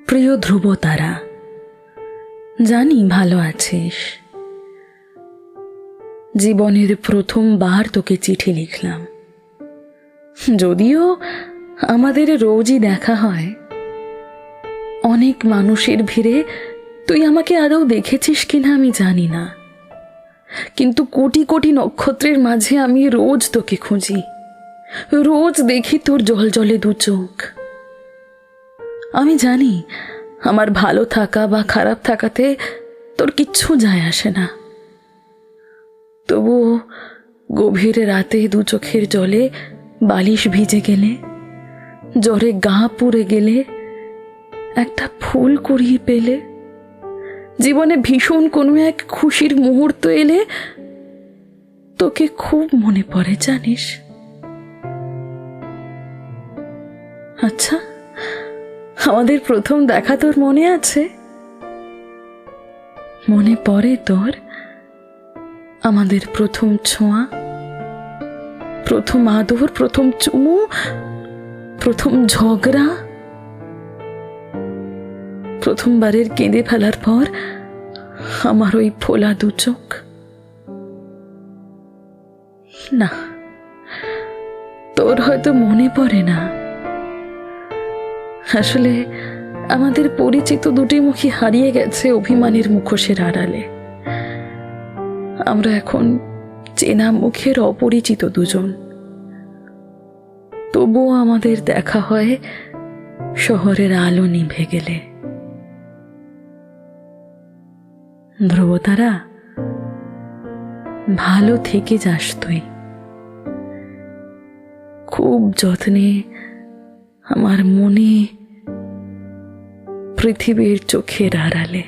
প্রিয় ধ্রুবতারা, জানি ভালো আছিস। জীবনের প্রথমবার তোকে চিঠি লিখলাম। যদিও আমাদের রোজই দেখা হয়, অনেক মানুষের ভিড়ে তুই আমাকে আদৌ দেখেছিস কিনা আমি জানি না, কিন্তু কোটি কোটি নক্ষত্রের মাঝে আমি রোজ তোকে খুঁজি, রোজ দেখি তোর জলজলে দু চোখ। আমি জানি আমার ভালো থাকা বা খারাপ থাকাতে তোর কিচ্ছু যায় আসে না, তবুও গভীর রাতে দু চোখের জলে বালিশ ভিজে গেলে, জ্বরে গা পুড়ে গেলে, একটা ফুল কুড়িয়ে পেলে, জীবনে ভীষণ কোনো এক খুশির মুহূর্ত এলে তোকে খুব মনে পড়ে জানিস। আচ্ছা, আমাদের প্রথম দেখা তোর মনে আছে? মনে পড়ে তোর আমাদের প্রথম ছোঁয়া, প্রথম আদর, প্রথম চুমু, প্রথম ঝগড়া, প্রথমবারের কেঁদে ফেলার পর আমার ওই ফোলা দু চোখ? না, তোর হয়তো মনে পড়ে না। আসলে আমাদের পরিচিত দুটি মুখই হারিয়ে গেছে অভিমানের মুখোশের আড়ালে। আমরা এখন চেনা মুখের অপরিচিত দুজন, তবুও আমাদের দেখা হয় শহরের আলো নিভে গেলে। ধ্রুবতারা, ভালো থেকে যাস তুই। খুব যত্নে আমার মনে, পৃথিবীর চোখের আড়ালে।